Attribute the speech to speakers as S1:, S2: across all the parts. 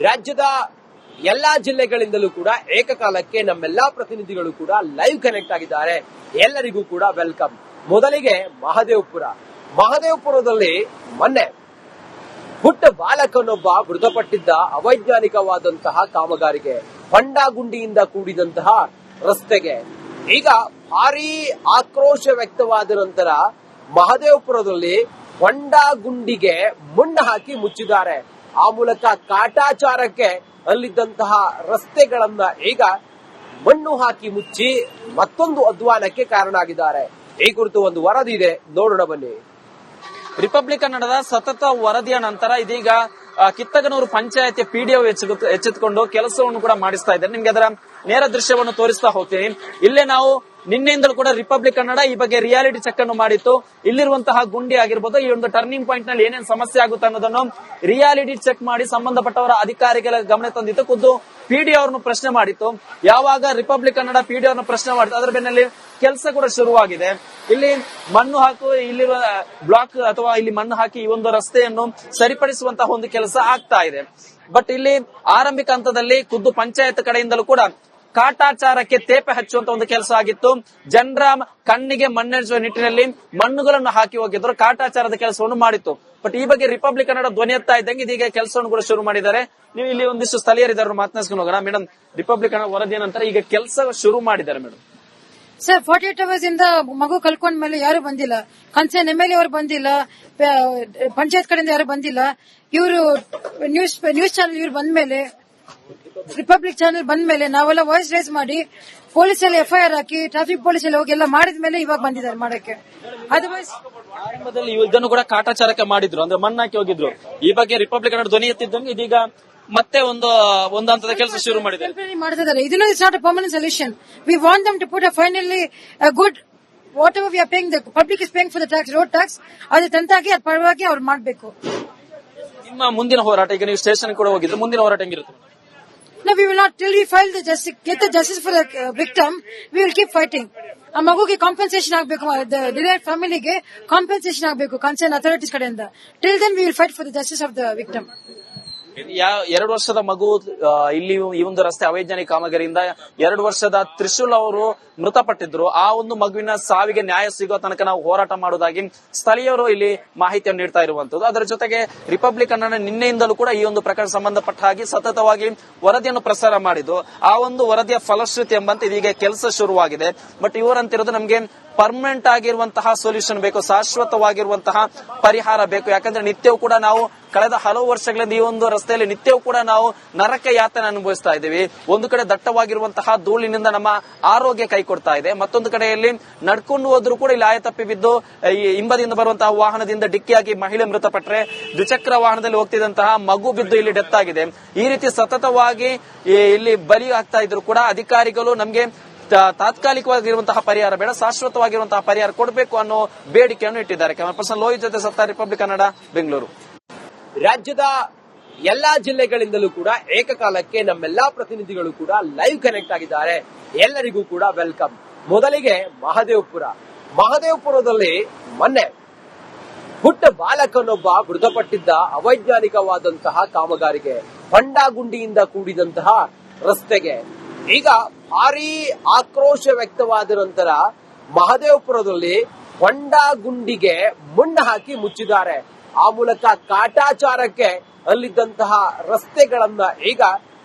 S1: ರಾಜ್ಯದ ಎಲ್ಲಾ ಜಿಲ್ಲೆಗಳಿಂದಲೂ ಕೂಡ ಏಕಕಾಲಕ್ಕೆ ನಮ್ಮೆಲ್ಲಾ ಪ್ರತಿನಿಧಿಗಳು ಕೂಡ ಲೈವ್ ಕನೆಕ್ಟ್ ಆಗಿದ್ದಾರೆ. ಎಲ್ಲರಿಗೂ ಕೂಡ ವೆಲ್ಕಮ್. ಮೊದಲಿಗೆ ಮಹದೇವಪುರದಲ್ಲಿ ಮೊನ್ನೆ ಪುಟ್ಟ ಬಾಲಕನೊಬ್ಬ ಮೃತಪಟ್ಟಿದ್ದ ಅವೈಜ್ಞಾನಿಕವಾದಂತಹ ಕಾಮಗಾರಿಗೆ, ಹೊಂಡಗುಂಡಿಯಿಂದ ಕೂಡಿದಂತಹ ರಸ್ತೆಗೆ ಈಗ ಭಾರೀ ಆಕ್ರೋಶ ವ್ಯಕ್ತವಾದ ನಂತರ ಮಹದೇವಪುರದಲ್ಲಿ ಹೊಂಡಗುಂಡಿಗೆ ಮಣ್ಣು ಹಾಕಿ ಮುಚ್ಚಿದ್ದಾರೆ. ಆ ಮೂಲಕ ಕಾಟಾಚಾರಕ್ಕೆ ಅಲ್ಲಿದ್ದಂತಹ ರಸ್ತೆಗಳನ್ನ ಈಗ ಮಣ್ಣು ಹಾಕಿ ಮುಚ್ಚಿ ಮತ್ತೊಂದು ಅಧ್ವಾನಕ್ಕೆ ಕಾರಣ ಆಗಿದ್ದಾರೆ. ಈ ಕುರಿತು ಒಂದು ವರದಿ ಇದೆ, ನೋಡೋಣ ಬನ್ನಿ.
S2: ರಿಪಬ್ಲಿಕ್ ಕನ್ನಡದ ಸತತ ವರದಿಯ ನಂತರ ಇದೀಗ ಕಿತ್ತಗನೂರು ಪಂಚಾಯತ್ ಪಿಡಿಒ ಎಚ್ಚೆತ್ತುಕೊಂಡು ಕೆಲಸವನ್ನು ಕೂಡ ಮಾಡಿಸ್ತಾ ಇದ್ದಾರೆ. ನಿಮ್ಗೆ ಅದರ ನೇರ ದೃಶ್ಯವನ್ನು ತೋರಿಸ್ತಾ ಹೋಗ್ತೀನಿ. ಇಲ್ಲೇ ನಾವು ನಿನ್ನೆಯಿಂದಲೂ ಕೂಡ ರಿಪಬ್ಲಿಕ್ ಕನ್ನಡ ಈ ಬಗ್ಗೆ ರಿಯಾಲಿಟಿ ಚೆಕ್ ಅನ್ನು ಮಾಡಿತ್ತು. ಇಲ್ಲಿರುವಂತಹ ಗುಂಡಿ ಆಗಿರ್ಬೋದು, ಈ ಒಂದು ಟರ್ನಿಂಗ್ ಪಾಯಿಂಟ್ ನಲ್ಲಿ ಏನೇನು ಸಮಸ್ಯೆ ಆಗುತ್ತೆ ಅನ್ನೋದನ್ನು ರಿಯಾಲಿಟಿ ಚೆಕ್ ಮಾಡಿ ಸಂಬಂಧಪಟ್ಟವರ ಅಧಿಕಾರಿಗಳ ಗಮನ ತಂದಿತ್ತು. ಖುದ್ದು ಪಿಡಿಒ ಅವರನ್ನು ಪ್ರಶ್ನೆ ಮಾಡಿತ್ತು. ಯಾವಾಗ ರಿಪಬ್ಲಿಕ್ ಕನ್ನಡ ಪಿಡಿಒ ಅವರನ್ನು ಪ್ರಶ್ನೆ ಮಾಡಿತ್ತು, ಅದರ ಬೆನ್ನಲ್ಲಿ ಕೆಲಸ ಕೂಡ ಶುರುವಾಗಿದೆ. ಇಲ್ಲಿ ಮಣ್ಣು ಹಾಕು, ಇಲ್ಲಿರುವ ಬ್ಲಾಕ್ ಅಥವಾ ಇಲ್ಲಿ ಮಣ್ಣು ಹಾಕಿ ಈ ಒಂದು ರಸ್ತೆಯನ್ನು ಸರಿಪಡಿಸುವಂತಹ ಒಂದು ಕೆಲಸ ಆಗ್ತಾ ಇದೆ. ಬಟ್ ಇಲ್ಲಿ ಆರಂಭಿಕ ಹಂತದಲ್ಲಿ ಖುದ್ದು ಪಂಚಾಯತ್ ಕಡೆಯಿಂದಲೂ ಕೂಡ ಕಾಟಾಚಾರಕ್ಕೆ ತೇಪೆ ಹಚ್ಚುವಂತ ಒಂದು ಕೆಲಸ ಆಗಿತ್ತು. ಜನರ ಕಣ್ಣಿಗೆ ಮಣ್ಣೆರಚುವ ನಿಟ್ಟಿನಲ್ಲಿ ಮಣ್ಣುಗಳನ್ನು ಹಾಕಿ ಹೋಗಿದ್ರು, ಕಾಟಾಚಾರದ ಕೆಲಸವನ್ನು ಮಾಡಿತ್ತು. ಬಟ್ ಈ ಬಗ್ಗೆ ರಿಪಬ್ಲಿಕ್ ಕನ್ನಡ ಧ್ವನಿ ಎತ್ತಾ ಇದ್ದಂಗೆ ಇದೀಗ ಕೆಲಸವನ್ನು ಕೂಡ ಶುರು ಮಾಡಿದ್ದಾರೆ. ನೀವು ಇಲ್ಲಿ ಒಂದಿಷ್ಟು ಸ್ಥಳೀಯರಿದ್ದಾರೆ, ಮಾತನಾಡಿಸ್ಕೊಂಡು ಹೋಗೋಣ. ಮೇಡಮ್, ರಿಪಬ್ಲಿಕ್ ಕನ್ನಡ ವರದಿಯ ನಂತರ ಈಗ ಕೆಲಸ ಶುರು ಮಾಡಿದ್ದಾರೆ ಮೇಡಮ್.
S3: ಸರ್, 48 hours ಇಂದ ಮಗು ಕಳ್ಕೊಂಡ ಮೇಲೆ ಯಾರು ಬಂದಿಲ್ಲ. ಕನ್ಸರ್ನ್ MLA ಅವರು ಬಂದಿಲ್ಲ, ಪಂಚಾಯತ್ ಕಡೆಯಿಂದ ಯಾರು ಬಂದಿಲ್ಲ. ಇವರು ನ್ಯೂಸ್ ಚಾನೆಲ್ ಇವ್ರು ಬಂದ್ಮೇಲೆ, ರಿಪಬ್ಲಿಕ್ ಚಾನೆಲ್ ಬಂದ್ಮೇಲೆ ನಾವೆಲ್ಲ ವಾಯ್ಸ್ ರೇಸ್ ಮಾಡಿ ಪೊಲೀಸಲ್ಲಿ FIR ಹಾಕಿ ಟ್ರಾಫಿಕ್ ಪೊಲೀಸಲ್ಲಿ ಹೋಗಿ ಎಲ್ಲ ಮಾಡಿದ್ಮೇಲೆ ಇವಾಗ ಬಂದಿದ್ದಾರೆ ಮಾಡಕ್ಕೆ. ಅದರ್ವೈಸ್
S2: ಆರಂಭದಲ್ಲಿ ಇದನ್ನು ಕೂಡ ಕಾಟಾಚಾರಕ್ಕೆ ಮಾಡಿದ್ರು, ಅಂದ್ರೆ ಮಣ್ಣಾಕಿ ಹೋಗಿದ್ರು. ಈ ಬಗ್ಗೆ ರಿಪಬ್ಲಿಕ್ ಕನ್ನಡ ಧ್ವನಿ ಎತ್ತಿದ್ದಂಗೆ ಇದೀಗ ಮತ್ತೆ ಒಂದು ಹಂತದ ಕೆಲಸ ಶುರು ಮಾಡಿದ್ದಾರೆ.
S3: ಇದನ್ನು it's not a permanent solution. We want them to put a finally good whatever we are paying, the public is paying for the tax, road tax, ಅದು ತಂತಾಗಿ ಅದು ಪರವಾಗಿ ಅವ್ರು ಮಾಡಬೇಕು.
S2: ನಿಮ್ಮ ಮುಂದಿನ ಹೋರಾಟ, ಈಗ ನೀವು ಸ್ಟೇಷನ್ ಕೂಡ ಹೋಗಿದ್ರೆ ಮುಂದಿನ ಹೋರಾಟ ಹೆಂಗಿರುತ್ತೆ?
S3: No, we will not till we file the justice, get the justice for the victim. We will keep fighting. ಆ ಮಗುಗೆ ಕಾಂಪನ್ಸೇಷನ್ ಆಗಬೇಕು, ಡಿಲೈಡ್ ಫ್ಯಾಮಿಲಿಗೆ ಕಾಂಪನ್ಸೇಷನ್ ಆಗಬೇಕು ಕನ್ಸರ್ನ್ ಅಥಾರಿಟೀಸ್ ಕಡೆಯಿಂದ. Till then we will fight for the justice of the victim.
S2: 2 ವರ್ಷದ ಮಗು ಇಲ್ಲಿ ಈ ಒಂದು ರಸ್ತೆ ಅವೈಜ್ಞಾನಿಕ ಕಾಮಗಾರಿಯಿಂದ 2 ವರ್ಷದ ತ್ರಿಶೂಲ್ ಅವರು ಮೃತಪಟ್ಟಿದ್ರು. ಆ ಒಂದು ಮಗುವಿನ ಸಾವಿಗೆ ನ್ಯಾಯ ಸಿಗೋ ತನಕ ನಾವು ಹೋರಾಟ ಮಾಡುವುದಾಗಿ ಸ್ಥಳೀಯರು ಇಲ್ಲಿ ಮಾಹಿತಿಯನ್ನು ನೀಡ್ತಾ ಇರುವಂತದ್ದು. ಅದರ ಜೊತೆಗೆ ರಿಪಬ್ಲಿಕ್ ಕನ್ನಡ ನಿನ್ನೆಯಿಂದಲೂ ಕೂಡ ಈ ಒಂದು ಪ್ರಕರಣ ಸಂಬಂಧಪಟ್ಟ ಹಾಗೆ ಸತತವಾಗಿ ವರದಿಯನ್ನು ಪ್ರಸಾರ ಮಾಡಿದ್ದು. ಆ ಒಂದು ವರದಿಯ ಫಲಶ್ರುತಿ ಎಂಬಂತೆ ಇದೀಗ ಕೆಲಸ ಶುರುವಾಗಿದೆ. ಬಟ್ ಇವರಂತಿರೋದು ನಮಗೆ ಪರ್ಮನೆಂಟ್ ಆಗಿರುವಂತಹ ಸೊಲ್ಯೂಷನ್ ಬೇಕು, ಶಾಶ್ವತವಾಗಿರುವಂತಹ ಪರಿಹಾರ ಬೇಕು. ಯಾಕಂದ್ರೆ ನಿತ್ಯವೂ ಕೂಡ ನಾವು ಕಳೆದ ಹಲವು ವರ್ಷಗಳಿಂದ ಈ ಒಂದು ರಸ್ತೆಯಲ್ಲಿ ನಿತ್ಯವೂ ಕೂಡ ನಾವು ನರಕ ಯಾತನೆ ಅನುಭವಿಸ್ತಾ ಇದ್ದೀವಿ. ಒಂದು ಕಡೆ ದಟ್ಟವಾಗಿರುವಂತಹ ಧೂಳಿನಿಂದ ನಮ್ಮ ಆರೋಗ್ಯ ಕೈ ಕೊಡ್ತಾ ಇದೆ, ಮತ್ತೊಂದು ಕಡೆಯಲ್ಲಿ ನಡ್ಕೊಂಡು ಹೋದ್ರೂ ಕೂಡ ಇಲ್ಲಿ ಆಯತಪ್ಪಿ ಬಿದ್ದು ಈ ಹಿಂಬದಿಯಿಂದ ಬರುವಂತಹ ವಾಹನದಿಂದ ಡಿಕ್ಕಿಯಾಗಿ ಮಹಿಳೆ ಮೃತಪಟ್ಟರೆ, ದ್ವಿಚಕ್ರ ವಾಹನದಲ್ಲಿ ಹೋಗ್ತಿದ್ದಂತಹ ಮಗು ಬಿದ್ದು ಇಲ್ಲಿ ಡೆತ್ ಆಗಿದೆ. ಈ ರೀತಿ ಸತತವಾಗಿ ಇಲ್ಲಿ ಬಲಿ ಆಗ್ತಾ ಇದ್ರು ಕೂಡ ಅಧಿಕಾರಿಗಳು ನಮಗೆ ತಾತ್ಕಾಲಿಕವಾಗಿರುವಂತಹ ಪರಿಹಾರ ಬೇಡ, ಶಾಶ್ವತವಾಗಿರುವಂತಹ ಪರಿಹಾರ ಕೊಡಬೇಕು ಅನ್ನೋ ಬೇಡಿಕೆಯನ್ನು ಇಟ್ಟಿದ್ದಾರೆ. ಕ್ಯಾಮರಾ ಪರ್ಸನ್ ಲೋಹಿತ್ ಜೊತೆ ಸತ್ತ, ರಿಪಬ್ಲಿಕ್ ಕನ್ನಡ, ಬೆಂಗಳೂರು.
S1: ರಾಜ್ಯದ ಎಲ್ಲಾ ಜಿಲ್ಲೆಗಳಿಂದಲೂ ಕೂಡ ಏಕಕಾಲಕ್ಕೆ ನಮ್ಮೆಲ್ಲಾ ಪ್ರತಿನಿಧಿಗಳು ಕೂಡ ಲೈವ್ ಕನೆಕ್ಟ್ ಆಗಿದ್ದಾರೆ. ಎಲ್ಲರಿಗೂ ಕೂಡ ವೆಲ್ಕಮ್. ಮೊದಲಿಗೆ ಮಹದೇವಪುರದಲ್ಲಿ ಮೊನ್ನೆ ಪುಟ್ಟ ಬಾಲಕನೊಬ್ಬ ಮೃತಪಟ್ಟಿದ್ದ ಅವೈಜ್ಞಾನಿಕವಾದಂತಹ ಕಾಮಗಾರಿಗೆ, ಹೊಂಡಗುಂಡಿಯಿಂದ ಕೂಡಿದಂತಹ ರಸ್ತೆಗೆ ಈಗ ಭಾರೀ ಆಕ್ರೋಶ ವ್ಯಕ್ತವಾದ ನಂತರ ಮಹದೇವಪುರದಲ್ಲಿ ಹೊಂಡಗುಂಡಿಗೆ ಮಣ್ಣು ಹಾಕಿ ಮುಚ್ಚಿದ್ದಾರೆ. ಆ ಮೂಲಕ ಕಾಟಾಚಾರಕ್ಕೆ ಅಲ್ಲಿದ್ದಂತಹ ರಸ್ತೆಗಳನ್ನ ಈಗ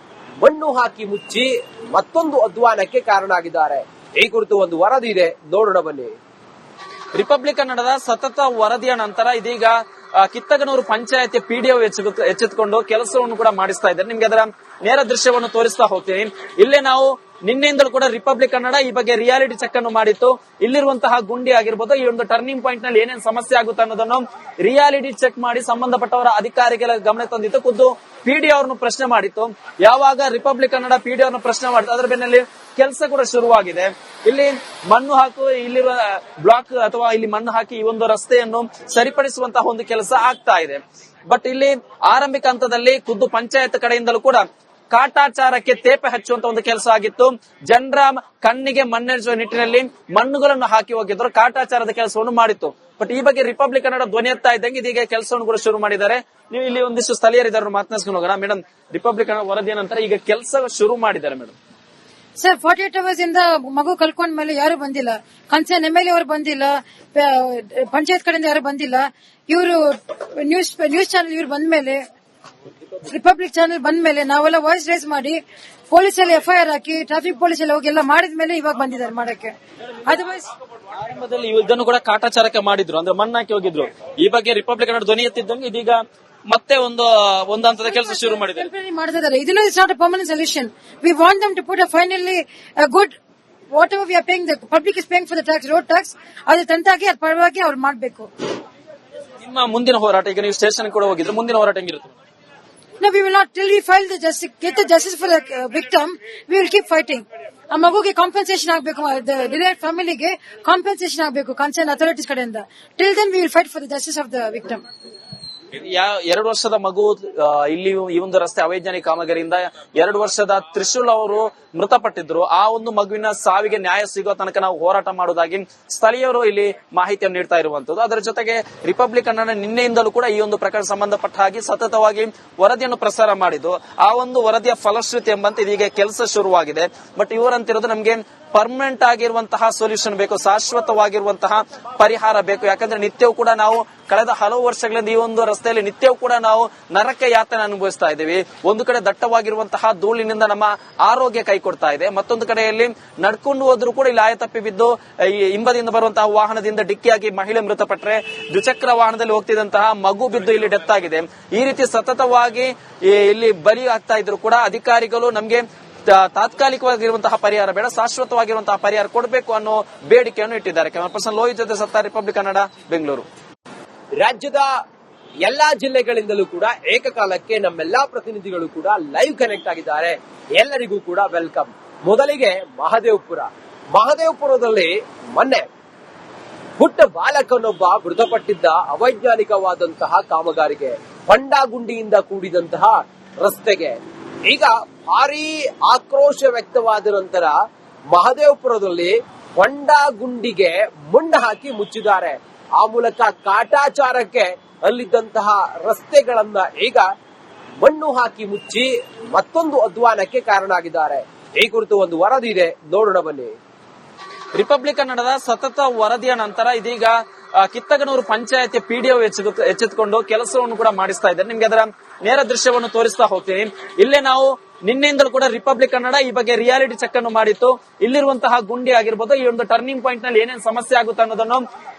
S1: ಮಣ್ಣು ಹಾಕಿ ಮುಚ್ಚಿ ಮತ್ತೊಂದು ಅಧ್ವಾನಕ್ಕೆ ಕಾರಣ ಆಗಿದ್ದಾರೆ. ಈ ಕುರಿತು ಒಂದು ವರದಿ ಇದೆ, ನೋಡೋಣ ಬನ್ನಿ.
S2: ರಿಪಬ್ಲಿಕ್ ಕನ್ನಡದ ಸತತ ವರದಿಯ ನಂತರ ಇದೀಗ ಕಿತ್ತಗನೂರು ಪಂಚಾಯತ್ ಪಿಡಿಒ ಎಚ್ಚೆತ್ತುಕೊಂಡು ಕೆಲಸವನ್ನು ಕೂಡ ಮಾಡಿಸ್ತಾ ಇದ್ದಾರೆ. ನಿಮ್ಗೆ ಅದರ ನೇರ ದೃಶ್ಯವನ್ನು ತೋರಿಸ್ತಾ ಹೋಗ್ತೀನಿ. ಇಲ್ಲೇ ನಾವು ನಿನ್ನೆಯಿಂದಲೂ ಕೂಡ ರಿಪಬ್ಲಿಕ್ ಕನ್ನಡ ಈ ಬಗ್ಗೆ ರಿಯಾಲಿಟಿ ಚೆಕ್ ಅನ್ನು ಮಾಡಿತ್ತು. ಇಲ್ಲಿರುವಂತಹ ಗುಂಡಿ ಆಗಿರ್ಬೋದು, ಈ ಒಂದು ಟರ್ನಿಂಗ್ ಪಾಯಿಂಟ್ ನಲ್ಲಿ ಏನೇನು ಸಮಸ್ಯೆ ಆಗುತ್ತೆ ಅನ್ನೋದನ್ನು ರಿಯಾಲಿಟಿ ಚೆಕ್ ಮಾಡಿ ಸಂಬಂಧಪಟ್ಟವರ ಅಧಿಕಾರಿಗಳ ಗಮನ ತಂದಿತ್ತು. ಖುದ್ದು ಪಿಡಿಒ ಅವರನ್ನು ಪ್ರಶ್ನೆ ಮಾಡಿತ್ತು. ಯಾವಾಗ ರಿಪಬ್ಲಿಕ್ ಕನ್ನಡ ಪಿಡಿಒ ಅವರನ್ನು ಪ್ರಶ್ನೆ ಮಾಡಿತ್ತು, ಅದರ ಬೆನ್ನಲ್ಲಿ ಕೆಲಸ ಕೂಡ ಶುರುವಾಗಿದೆ. ಇಲ್ಲಿ ಮಣ್ಣು ಹಾಕು, ಇಲ್ಲಿರುವ ಬ್ಲಾಕ್ ಅಥವಾ ಇಲ್ಲಿ ಮಣ್ಣು ಹಾಕಿ ಈ ಒಂದು ರಸ್ತೆಯನ್ನು ಸರಿಪಡಿಸುವಂತಹ ಒಂದು ಕೆಲಸ ಆಗ್ತಾ ಇದೆ. ಬಟ್ ಇಲ್ಲಿ ಆರಂಭಿಕ ಹಂತದಲ್ಲಿ ಖುದ್ದು ಪಂಚಾಯತ್ ಕಡೆಯಿಂದಲೂ ಕೂಡ ಕಾಟಾಚಾರಕ್ಕೆ ತೇಪೆ ಹಚ್ಚುವಂತ ಒಂದು ಕೆಲಸ ಆಗಿತ್ತು. ಜನರ ಕಣ್ಣಿಗೆ ಮಣ್ಣೆರಚುವ ನಿಟ್ಟಿನಲ್ಲಿ ಮಣ್ಣುಗಳನ್ನು ಹಾಕಿ ಹೋಗಿದ್ರು, ಕಾಟಾಚಾರದ ಕೆಲಸವನ್ನು ಮಾಡಿತ್ತು. ಬಟ್ ಈ ಬಗ್ಗೆ ರಿಪಬ್ಲಿಕ್ ಕನ್ನಡ ಧ್ವನಿ ಎತ್ತಾ ಇದ್ದಂಗೆ ಇದೀಗ ಕೆಲಸವನ್ನು ಕೂಡ ಶುರು ಮಾಡಿದ್ದಾರೆ. ನೀವು ಇಲ್ಲಿ ಒಂದಿಷ್ಟು ಸ್ಥಳೀಯರಿದ್ದಾರೆ, ಮಾತನಾಡ್ಸ್ಕೊಂಡು ಹೋಗೋಣ. ಮೇಡಮ್, ರಿಪಬ್ಲಿಕ್ ಕನ್ನಡ ವರದಿಯ ನಂತರ ಈಗ ಕೆಲಸ ಶುರು ಮಾಡಿದ್ದಾರೆ ಮೇಡಮ್.
S3: ಸರ್, 48 hours ಇಂದ ಮಗು ಕಳ್ಕೊಂಡ ಮೇಲೆ ಯಾರು ಬಂದಿಲ್ಲ. ಕನ್ಸರ್ನ್ MLA ಅವರು ಬಂದಿಲ್ಲ, ಪಂಚಾಯತ್ ಕಡೆಯಿಂದ ಯಾರು ಬಂದಿಲ್ಲ. ಇವರು ನ್ಯೂಸ್ ಚಾನೆಲ್ ಇವ್ರು ಬಂದ್ಮೇಲೆ, ರಿಪಬ್ಲಿಕ್ ಚಾನೆಲ್ ಬಂದ್ಮೇಲೆ ನಾವೆಲ್ಲ ವಾಯ್ಸ್ ರೇಸ್ ಮಾಡಿ ಪೊಲೀಸಲ್ಲಿ FIR ಹಾಕಿ ಟ್ರಾಫಿಕ್ ಪೊಲೀಸಲ್ಲಿ ಹೋಗಿ ಎಲ್ಲ ಮಾಡಿದ್ಮೇಲೆ ಇವಾಗ ಬಂದಿದ್ದಾರೆ ಮಾಡಕ್ಕೆ. ಅದರ್ವೈಸ್
S2: ಆರಂಭದಲ್ಲಿ ಇದನ್ನು ಕೂಡ ಕಾಟಾಚಾರಕ್ಕೆ ಮಾಡಿದ್ರು, ಅಂದ್ರೆ ಮಣ್ಣಾಕಿ ಹೋಗಿದ್ರು. ಈ ಬಗ್ಗೆ ರಿಪಬ್ಲಿಕ್ ಕನ್ನಡ ಧ್ವನಿ ಎತ್ತಿದ್ದಂಗೆ ಇದೀಗ ಮತ್ತೆ ಒಂದು ಹಂತದ ಕೆಲಸ ಶುರು ಮಾಡಿದ್ದಾರೆ.
S3: ಇದನ್ನು it's not a permanent solution. We want them to put a finally good whatever we are paying, the public is paying for the tax, road tax, ಅದು ತಂತಾಗಿ ಅದ್ರ ಪರವಾಗಿ ಅವ್ರು ಮಾಡಬೇಕು.
S2: ನಿಮ್ಮ ಮುಂದಿನ ಹೋರಾಟ, ಈಗ ನೀವು ಸ್ಟೇಷನ್ ಕೂಡ ಹೋಗಿದ್ರೆ ಮುಂದಿನ ಹೋರಾಟ ಹೆಂಗಿರುತ್ತೆ?
S3: No, we will not till we file the justice, get the justice for the victim. We will keep fighting. ಆ ಮಗುಗೆ ಕಾಂಪನ್ಸೇಷನ್ ಆಗಬೇಕು, ಡಿಲೈಟ್ ಫ್ಯಾಮಿಲಿಗೆ ಕಾಂಪನ್ಸೇಷನ್ ಆಗಬೇಕು ಕನ್ಸರ್ನ್ ಅಥಾರಿಟೀಸ್ ಕಡೆಯಿಂದ. Till then we will fight for the justice of the victim.
S2: 2 ವರ್ಷದ ಮಗು ಇಲ್ಲಿ ಈ ಒಂದು ರಸ್ತೆ ಅವೈಜ್ಞಾನಿಕ ಕಾಮಗಾರಿಯಿಂದ 2 ವರ್ಷದ ತ್ರಿಶೂಲ್ ಅವರು ಮೃತಪಟ್ಟಿದ್ರು. ಆ ಒಂದು ಮಗುವಿನ ಸಾವಿಗೆ ನ್ಯಾಯ ಸಿಗೋ ತನಕ ನಾವು ಹೋರಾಟ ಮಾಡುವುದಾಗಿ ಸ್ಥಳೀಯರು ಇಲ್ಲಿ ಮಾಹಿತಿಯನ್ನು ನೀಡ್ತಾ ಇರುವಂತದ್ದು. ಅದರ ಜೊತೆಗೆ ರಿಪಬ್ಲಿಕ್ ಕನ್ನಡ ನಿನ್ನೆಯಿಂದಲೂ ಕೂಡ ಈ ಒಂದು ಪ್ರಕರಣ ಸಂಬಂಧಪಟ್ಟ ಹಾಗೆ ಸತತವಾಗಿ ವರದಿಯನ್ನು ಪ್ರಸಾರ ಮಾಡಿದ್ದು. ಆ ಒಂದು ವರದಿಯ ಫಲಶ್ರುತಿ ಎಂಬಂತೆ ಇದೀಗ ಕೆಲಸ ಶುರುವಾಗಿದೆ. ಬಟ್ ಇವರಂತಿರೋದು ನಮ್ಗೆ ಪರ್ಮನೆಂಟ್ ಆಗಿರುವಂತಹ ಸೊಲ್ಯೂಷನ್ ಬೇಕು, ಶಾಶ್ವತವಾಗಿರುವಂತಹ ಪರಿಹಾರ ಬೇಕು. ಯಾಕಂದ್ರೆ ನಿತ್ಯವೂ ಕೂಡ ನಾವು ಕಳೆದ ಹಲವು ವರ್ಷಗಳಿಂದ ಈ ಒಂದು ರಸ್ತೆಯಲ್ಲಿ ನಿತ್ಯವೂ ಕೂಡ ನಾವು ನರಕ ಯಾತನೆ ಅನುಭವಿಸ್ತಾ ಇದ್ದೀವಿ. ಒಂದು ಕಡೆ ದಟ್ಟವಾಗಿರುವಂತಹ ಧೂಳಿನಿಂದ ನಮ್ಮ ಆರೋಗ್ಯ ಕೈ ಕೊಡ್ತಾ ಇದೆ, ಮತ್ತೊಂದು ಕಡೆಯಲ್ಲಿ ನಡ್ಕೊಂಡು ಹೋದ್ರೂ ಕೂಡ ಇಲ್ಲಿ ಆಯತಪ್ಪಿ ಬಿದ್ದು ಹಿಂಬದಿಯಿಂದ ಬರುವಂತಹ ವಾಹನದಿಂದ ಡಿಕ್ಕಿಯಾಗಿ ಮಹಿಳೆ ಮೃತಪಟ್ಟರೆ, ದ್ವಿಚಕ್ರ ವಾಹನದಲ್ಲಿ ಹೋಗ್ತಿದ್ದಂತಹ ಮಗು ಬಿದ್ದು ಇಲ್ಲಿ ಡೆತ್ ಆಗಿದೆ. ಈ ರೀತಿ ಸತತವಾಗಿ ಇಲ್ಲಿ ಬಲಿ ಆಗ್ತಾ ಇದ್ರು ಕೂಡ ಅಧಿಕಾರಿಗಳು ನಮ್ಗೆ ತಾತ್ಕಾಲಿಕವಾಗಿರುವಂತಹ ಪರಿಹಾರ ಬೇಡ, ಶಾಶ್ವತವಾಗಿರುವಂತಹ ಪರಿಹಾರ ಕೊಡಬೇಕು ಅನ್ನೋ ಬೇಡಿಕೆಯನ್ನು ಇಟ್ಟಿದ್ದಾರೆ. ಕ್ಯಾಮರಾ ಪರ್ಸನ್ ಲೋಹಿತ್ ಜೊತೆ ಸತ್ತಾರ್, ರಿಪಬ್ಲಿಕ್ ಕನ್ನಡ, ಬೆಂಗಳೂರು.
S1: ರಾಜ್ಯದ ಎಲ್ಲಾ ಜಿಲ್ಲೆಗಳಿಂದಲೂ ಕೂಡ ಏಕಕಾಲಕ್ಕೆ ನಮ್ಮೆಲ್ಲಾ ಪ್ರತಿನಿಧಿಗಳು ಕೂಡ ಲೈವ್ ಕನೆಕ್ಟ್ ಆಗಿದ್ದಾರೆ. ಎಲ್ಲರಿಗೂ ಕೂಡ ವೆಲ್ಕಮ್. ಮೊದಲಿಗೆ ಮಹದೇವಪುರದಲ್ಲಿ ಮೊನ್ನೆ ಪುಟ್ಟ ಬಾಲಕನೊಬ್ಬ ಮೃತಪಟ್ಟಿದ್ದ ಅವೈಜ್ಞಾನಿಕವಾದಂತಹ ಕಾಮಗಾರಿಗೆ, ಹೊಂಡಗುಂಡಿಯಿಂದ ಕೂಡಿದಂತಹ ರಸ್ತೆಗೆ ಈಗ ಭಾರೀ ಆಕ್ರೋಶ ವ್ಯಕ್ತವಾದ ನಂತರ ಮಹದೇವಪುರದಲ್ಲಿ ಹೊಂಡಗುಂಡಿಗೆ ಮಣ್ಣು ಹಾಕಿ ಮುಚ್ಚಿದ್ದಾರೆ. ಆ ಮೂಲಕ ಕಾಟಾಚಾರಕ್ಕೆ ಅಲ್ಲಿದ್ದಂತಹ ರಸ್ತೆಗಳನ್ನ ಈಗ ಮಣ್ಣು ಹಾಕಿ ಮುಚ್ಚಿ ಮತ್ತೊಂದು ಅಧ್ವಾನಕ್ಕೆ ಕಾರಣ ಆಗಿದ್ದಾರೆ. ಈ ಕುರಿತು ಒಂದು ವರದಿ ಇದೆ, ನೋಡೋಣ ಬನ್ನಿ.
S2: ರಿಪಬ್ಲಿಕ್ ಕನ್ನಡದ ಸತತ ವರದಿಯ ನಂತರ ಇದೀಗ ಕಿತ್ತಗನೂರು ಪಂಚಾಯತ್ PDO ಎಚ್ಚೆತ್ತುಕೊಂಡು ಕೆಲಸವನ್ನು ಕೂಡ ಮಾಡಿಸ್ತಾ ಇದ್ದಾರೆ. ನಿಮ್ಗೆ ಅದರ ನೇರ ದೃಶ್ಯವನ್ನು ತೋರಿಸ್ತಾ ಹೋಗ್ತೀನಿ. ಇಲ್ಲೇ ನಾವು ನಿನ್ನೆಯಿಂದಲೂ ಕೂಡ ರಿಪಬ್ಲಿಕ್ ಕನ್ನಡ ಈ ಬಗ್ಗೆ ರಿಯಾಲಿಟಿ ಚೆಕ್ ಅನ್ನು ಮಾಡಿತ್ತು. ಇಲ್ಲಿರುವಂತಹ ಗುಂಡಿ ಆಗಿರ್ಬೋದು, ಈ ಒಂದು ಟರ್ನಿಂಗ್ ಪಾಯಿಂಟ್ ನಲ್ಲಿ ಏನೇನು ಸಮಸ್ಯೆ ಆಗುತ್ತೆ ಅನ್ನೋದನ್ನು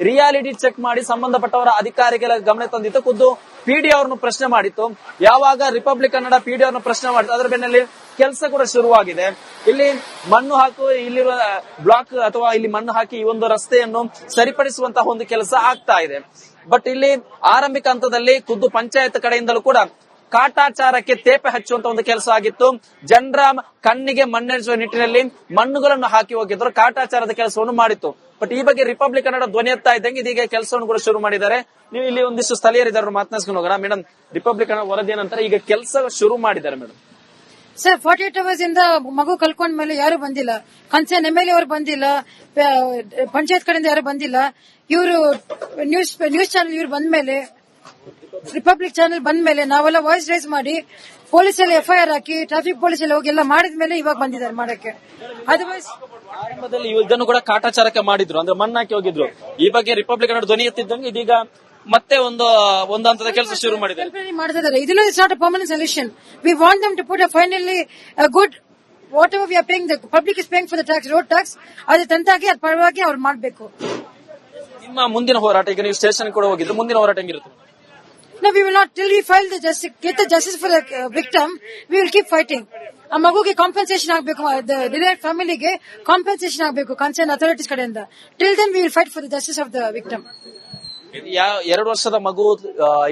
S2: ರಿಯಾಲಿಟಿ ಚೆಕ್ ಮಾಡಿ ಸಂಬಂಧಪಟ್ಟವರ ಅಧಿಕಾರಿಗಳ ಗಮನ ತಂದಿತ್ತು. ಖುದ್ದು PDO ಅವರನ್ನು ಪ್ರಶ್ನೆ ಮಾಡಿತ್ತು. ಯಾವಾಗ ರಿಪಬ್ಲಿಕ್ ಕನ್ನಡ PDO ಅವರನ್ನು ಪ್ರಶ್ನೆ ಮಾಡಿತ್ತು, ಅದರ ಬೆನ್ನಲ್ಲಿ ಕೆಲಸ ಕೂಡ ಶುರುವಾಗಿದೆ. ಇಲ್ಲಿ ಮಣ್ಣು ಹಾಕು, ಇಲ್ಲಿರುವ ಬ್ಲಾಕ್ ಅಥವಾ ಇಲ್ಲಿ ಮಣ್ಣು ಹಾಕಿ ಈ ಒಂದು ರಸ್ತೆಯನ್ನು ಸರಿಪಡಿಸುವಂತಹ ಒಂದು ಕೆಲಸ ಆಗ್ತಾ ಇದೆ. ಬಟ್ ಇಲ್ಲಿ ಆರಂಭಿಕ ಹಂತದಲ್ಲಿ ಖುದ್ದು ಪಂಚಾಯತ್ ಕಡೆಯಿಂದಲೂ ಕೂಡ ಕಾಟಾಚಾರಕ್ಕೆ ತೇಪೆ ಹಚ್ಚುವಂತ ಒಂದು ಕೆಲಸ ಆಗಿತ್ತು. ಜನರ ಕಣ್ಣಿಗೆ ಮಣ್ಣೆರಿಸುವ ನಿಟ್ಟಿನಲ್ಲಿ ಮಣ್ಣುಗಳನ್ನು ಹಾಕಿ ಹೋಗಿದ್ರು, ಕಾಟಾಚಾರದ ಕೆಲಸವನ್ನು ಮಾಡಿತ್ತು. ಬಟ್ ಈ ಬಗ್ಗೆ ರಿಪಬ್ಲಿಕ್ ಕನ್ನಡ ಧ್ವನಿ ಎತ್ತಾ ಇದ್ದಂಗೆ ಇದೀಗ ಕೆಲಸವನ್ನು ಕೂಡ ಶುರು ಮಾಡಿದ್ದಾರೆ. ನೀವು ಇಲ್ಲಿ ಒಂದಿಷ್ಟು ಸ್ಥಳೀಯರಿದ್ದಾರೆ, ಮಾತನಾಡ್ಸ್ಕೊಂಡು ಹೋಗೋಣ. ಮೇಡಮ್, ರಿಪಬ್ಲಿಕ್ ಕನ್ನಡ ವರದಿಯ ನಂತರ ಈಗ ಕೆಲಸ ಶುರು ಮಾಡಿದ್ದಾರೆ ಮೇಡಮ್.
S3: ಸರ್, 48 hours ಇಂದ ಮಗು ಕಳ್ಕೊಂಡ ಮೇಲೆ ಯಾರು ಬಂದಿಲ್ಲ. ಕನ್ಸರ್ನ್ MLA ಅವರು ಬಂದಿಲ್ಲ, ಪಂಚಾಯತ್ ಕಡೆಯಿಂದ ಯಾರು ಬಂದಿಲ್ಲ. ಇವರು ನ್ಯೂಸ್ ಚಾನೆಲ್ ಇವ್ರು ಬಂದ್ಮೇಲೆ, ರಿಪಬ್ಲಿಕ್ ಚಾನೆಲ್ ಬಂದ್ಮೇಲೆ ನಾವೆಲ್ಲ ವಾಯ್ಸ್ ರೇಸ್ ಮಾಡಿ ಪೊಲೀಸಲ್ಲಿ FIR ಹಾಕಿ ಟ್ರಾಫಿಕ್ ಪೊಲೀಸಲ್ಲಿ ಹೋಗಿ ಎಲ್ಲ ಮಾಡಿದ್ಮೇಲೆ ಇವಾಗ ಬಂದಿದ್ದಾರೆ ಮಾಡಕ್ಕೆ. ಅದರ್ವೈಸ್
S2: ಆರಂಭದಲ್ಲಿ ಇದನ್ನು ಕೂಡ ಕಾಟಾಚಾರಕ್ಕೆ ಮಾಡಿದ್ರು, ಅಂದ್ರೆ ಮಣ್ಣಾಕಿ ಹೋಗಿದ್ರು. ಈ ಬಗ್ಗೆ ರಿಪಬ್ಲಿಕ್ ಕನ್ನಡ ಧ್ವನಿ ಎತ್ತಿದ್ದಂಗೆ ಇದೀಗ ಮತ್ತೆ ಒಂದು ಹಂತದ ಕೆಲಸ ಶುರು ಮಾಡಿದ್ದಾರೆ.
S3: ಇದನ್ನು it's not a permanent solution. We want them to put a finally good whatever we are paying, the public is paying for the tax, road tax, ಅದು ತಂತಾಗಿ ಅದ್ರ ಪರವಾಗಿ ಅವ್ರು ಮಾಡಬೇಕು.
S2: ನಿಮ್ಮ ಮುಂದಿನ ಹೋರಾಟ, ಈಗ ನೀವು ಸ್ಟೇಷನ್ ಕೂಡ ಹೋಗಿದ್ರೆ ಮುಂದಿನ ಹೋರಾಟ ಹೆಂಗಿರುತ್ತೆ?
S3: No, we will not till we file the justice, get the justice for the victim. We will keep fighting. ಆ ಮಗುಗೆ ಕಾಂಪನ್ಸೇಷನ್ ಆಗಬೇಕು, ಡಿಲೈಟ್ ಫ್ಯಾಮಿಲಿಗೆ ಕಾಂಪನ್ಸೇಷನ್ ಆಗಬೇಕು ಕನ್ಸರ್ನ್ ಅಥಾರಿಟೀಸ್ ಕಡೆಯಿಂದ. Till then we will fight for the justice of the victim.
S2: 2 ವರ್ಷದ ಮಗು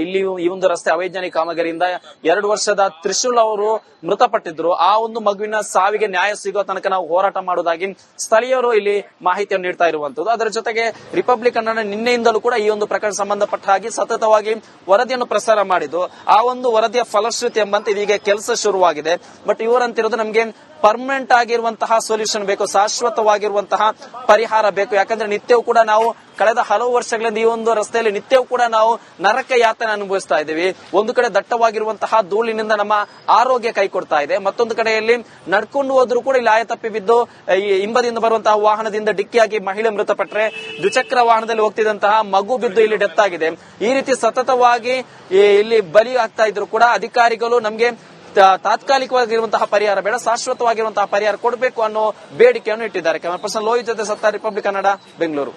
S2: ಇಲ್ಲಿ ಈ ಒಂದು ರಸ್ತೆ ಅವೈಜ್ಞಾನಿಕ ಕಾಮಗಾರಿಯಿಂದ 2 ವರ್ಷದ ತ್ರಿಶೂಲ್ ಅವರು ಮೃತಪಟ್ಟಿದ್ರು. ಆ ಒಂದು ಮಗುವಿನ ಸಾವಿಗೆ ನ್ಯಾಯ ಸಿಗೋ ತನಕ ನಾವು ಹೋರಾಟ ಮಾಡುವುದಾಗಿ ಸ್ಥಳೀಯರು ಇಲ್ಲಿ ಮಾಹಿತಿಯನ್ನು ನೀಡ್ತಾ ಇರುವಂತದ್ದು. ಅದರ ಜೊತೆಗೆ ರಿಪಬ್ಲಿಕ್ ಕನ್ನಡ ನಿನ್ನೆಯಿಂದಲೂ ಕೂಡ ಈ ಒಂದು ಪ್ರಕರಣ ಸಂಬಂಧಪಟ್ಟ ಹಾಗೆ ಸತತವಾಗಿ ವರದಿಯನ್ನು ಪ್ರಸಾರ ಮಾಡಿದ್ದು. ಆ ಒಂದು ವರದಿಯ ಫಲಶ್ರುತಿ ಎಂಬಂತೆ ಇದೀಗ ಕೆಲಸ ಶುರುವಾಗಿದೆ. ಬಟ್ ಇವರಂತಿರೋದು ನಮ್ಗೆ ಪರ್ಮನೆಂಟ್ ಆಗಿರುವಂತಹ ಸೊಲ್ಯೂಷನ್ ಬೇಕು, ಶಾಶ್ವತವಾಗಿರುವಂತಹ ಪರಿಹಾರ ಬೇಕು. ಯಾಕಂದ್ರೆ ನಿತ್ಯವೂ ಕೂಡ ನಾವು ಕಳೆದ ಹಲವು ವರ್ಷಗಳಿಂದ ಈ ಒಂದು ರಸ್ತೆಯಲ್ಲಿ ನಿತ್ಯವೂ ಕೂಡ ನಾವು ನರಕ ಯಾತನೆ ಅನುಭವಿಸ್ತಾ ಇದ್ದೀವಿ. ಒಂದು ಕಡೆ ದಟ್ಟವಾಗಿರುವಂತಹ ಧೂಳಿನಿಂದ ನಮ್ಮ ಆರೋಗ್ಯ ಕೈ ಕೊಡ್ತಾ ಇದೆ, ಮತ್ತೊಂದು ಕಡೆಯಲ್ಲಿ ನಡ್ಕೊಂಡು ಹೋದ್ರೂ ಕೂಡ ಇಲ್ಲಿ ಆಯತಪ್ಪಿ ಬಿದ್ದು ಈ ಹಿಂಬದಿಯಿಂದ ಬರುವಂತಹ ವಾಹನದಿಂದ ಡಿಕ್ಕಿಯಾಗಿ ಮಹಿಳೆ ಮೃತಪಟ್ಟರೆ, ದ್ವಿಚಕ್ರ ವಾಹನದಲ್ಲಿ ಹೋಗ್ತಿದ್ದಂತಹ ಮಗು ಬಿದ್ದು ಇಲ್ಲಿ ಡೆತ್ ಆಗಿದೆ. ಈ ರೀತಿ ಸತತವಾಗಿ ಇಲ್ಲಿ ಬಲಿ ಆಗ್ತಾ ಇದ್ರು ಕೂಡ ಅಧಿಕಾರಿಗಳು ನಮಗೆ ತಾತ್ಕಾಲಿಕವಾಗಿರುವಂತಹ ಪರಿಹಾರ ಬೇಡ, ಶಾಶ್ವತವಾಗಿರುವಂತಹ ಪರಿಹಾರ ಕೊಡಬೇಕು ಅನ್ನೋ ಬೇಡಿಕೆಯನ್ನು ಇಟ್ಟಿದ್ದಾರೆ. ಕ್ಯಾಮರಾ ಪರ್ಸನ್ ಲೋಹಿತ್ ಜೊತೆ ಸತ್ತ, ರಿಪಬ್ಲಿಕ್ ಕನ್ನಡ, ಬೆಂಗಳೂರು.